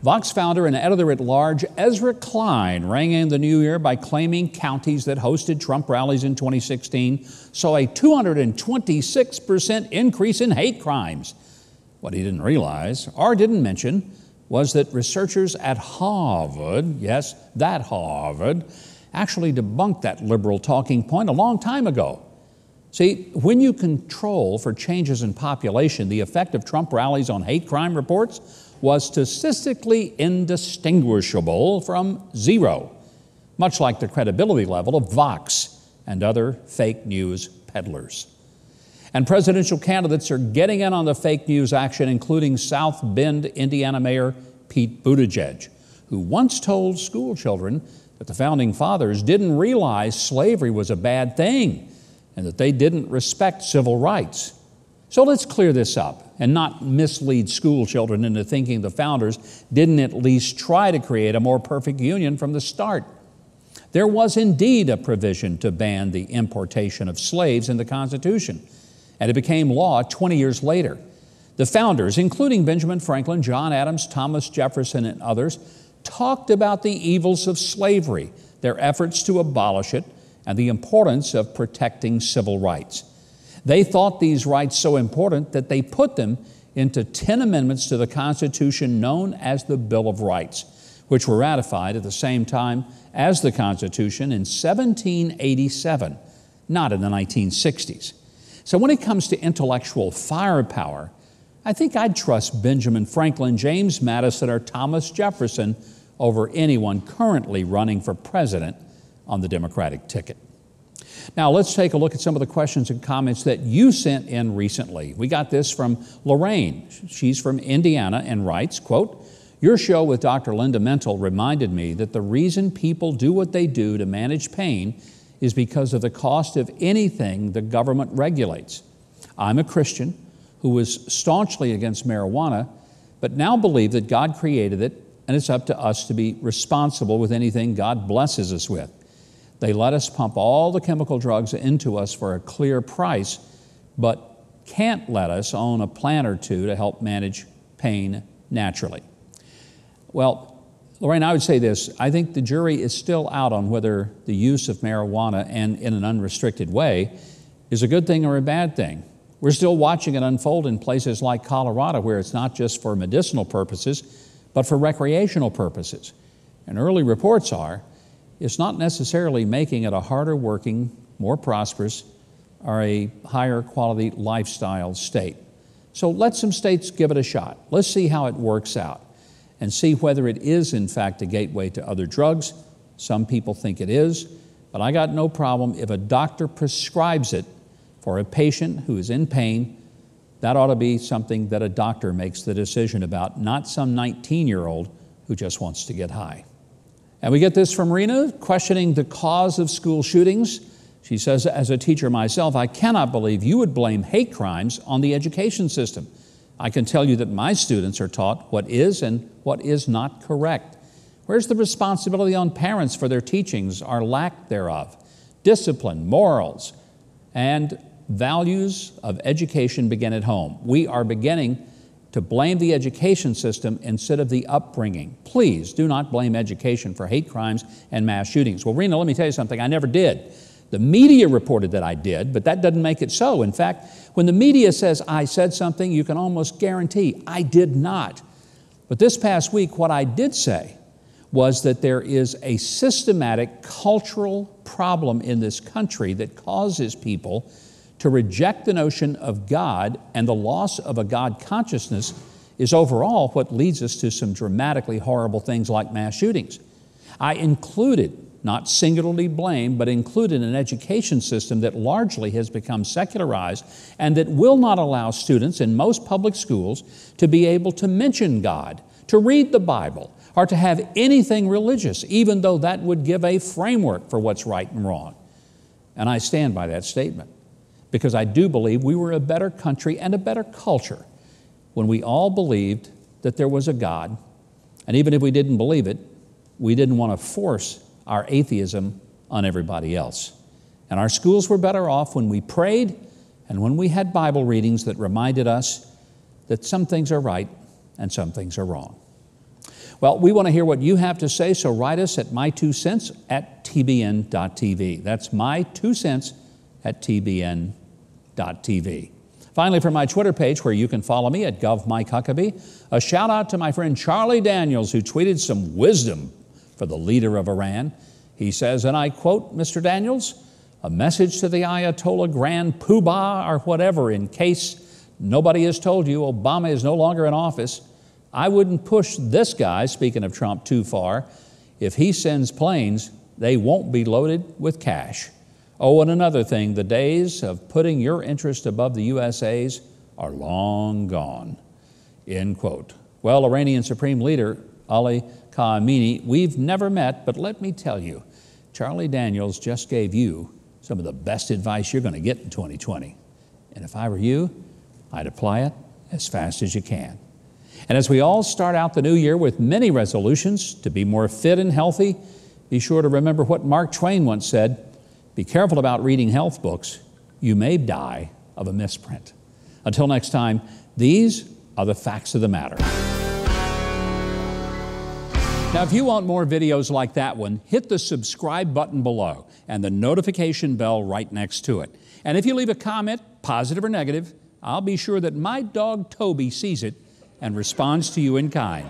VOX founder and editor-at-large Ezra Klein rang in the new year by claiming counties that hosted Trump rallies in 2016 saw a 226% increase in hate crimes. What he didn't realize, or didn't mention, was that researchers at Harvard, yes, that Harvard, actually debunked that liberal talking point a long time ago. See, when you control for changes in population, the effect of Trump rallies on hate crime reports was statistically indistinguishable from zero, much like the credibility level of VOX and other fake news peddlers. And presidential candidates are getting in on the fake news action, including South Bend, Indiana Mayor Pete Buttigieg, who once told school children that the Founding Fathers didn't realize slavery was a bad thing and that they didn't respect civil rights. So let's clear this up and not mislead school children into thinking the founders didn't at least try to create a more perfect union from the start. There was indeed a provision to ban the importation of slaves in the Constitution, and it became law 20 years later. The founders, including Benjamin Franklin, John Adams, Thomas Jefferson, and others, talked about the evils of slavery, their efforts to abolish it, and the importance of protecting civil rights. They thought these rights so important that they put them into 10 amendments to the Constitution known as the Bill of Rights, which were ratified at the same time as the Constitution in 1787, not in the 1960s. So when it comes to intellectual firepower, I think I'd trust Benjamin Franklin, James Madison, or Thomas Jefferson over anyone currently running for president on the Democratic ticket. Now, let's take a look at some of the questions and comments that you sent in recently. We got this from Lorraine. She's from Indiana and writes, quote, "Your show with Dr. Linda Mental reminded me that the reason people do what they do to manage pain is because of the cost of anything the government regulates. I'm a Christian who was staunchly against marijuana, but now believe that God created it and it's up to us to be responsible with anything God blesses us with. They let us pump all the chemical drugs into us for a clear price, but can't let us own a plant or two to help manage pain naturally." Well, Lorraine, I would say this. I think the jury is still out on whether the use of marijuana and in an unrestricted way is a good thing or a bad thing. We're still watching it unfold in places like Colorado, where it's not just for medicinal purposes, but for recreational purposes. And early reports are it's not necessarily making it a harder working, more prosperous, or a higher quality lifestyle state. So let some states give it a shot. Let's see how it works out and see whether it is in fact a gateway to other drugs. Some people think it is, but I got no problem if a doctor prescribes it for a patient who is in pain. That ought to be something that a doctor makes the decision about, not some 19-year-old who just wants to get high. And we get this from Rena, questioning the cause of school shootings. She says, "As a teacher myself, I cannot believe you would blame hate crimes on the education system. I can tell you that my students are taught what is and what is not correct. Where's the responsibility on parents for their teachings or lack thereof? Discipline, morals, and values of education begin at home. We are beginning to blame the education system instead of the upbringing. Please do not blame education for hate crimes and mass shootings." Well, Rena, let me tell you something. I never did. The media reported that I did, but that doesn't make it so. In fact, when the media says I said something, you can almost guarantee I did not. But this past week, what I did say was that there is a systematic cultural problem in this country that causes people to reject the notion of God, and the loss of a God consciousness is overall what leads us to some dramatically horrible things like mass shootings. I included, not singularly blamed, but included an education system that largely has become secularized and that will not allow students in most public schools to be able to mention God, to read the Bible, or to have anything religious, even though that would give a framework for what's right and wrong. And I stand by that statement, because I do believe we were a better country and a better culture when we all believed that there was a God. And even if we didn't believe it, we didn't want to force our atheism on everybody else. And our schools were better off when we prayed and when we had Bible readings that reminded us that some things are right and some things are wrong. Well, we want to hear what you have to say, so write us at my2cents@tbn.tv. That's my2cents@tbn.tv. Finally, for my Twitter page, where you can follow me at GovMikeHuckabee, a shout out to my friend Charlie Daniels, who tweeted some wisdom for the leader of Iran. He says, and I quote Mr. Daniels, "A message to the Ayatollah Grand Poobah or whatever, in case nobody has told you Obama is no longer in office. I wouldn't push this guy," speaking of Trump, "too far. If he sends planes, they won't be loaded with cash. Oh, and another thing, the days of putting your interest above the USA's are long gone." End quote. Well, Iranian Supreme Leader Ali Khamenei, we've never met, but let me tell you, Charlie Daniels just gave you some of the best advice you're going to get in 2020. And if I were you, I'd apply it as fast as you can. And as we all start out the new year with many resolutions to be more fit and healthy, be sure to remember what Mark Twain once said, "Be careful about reading health books. You may die of a misprint." Until next time, these are the facts of the matter. Now, if you want more videos like that one, hit the subscribe button below and the notification bell right next to it. And if you leave a comment, positive or negative, I'll be sure that my dog Toby sees it and responds to you in kind.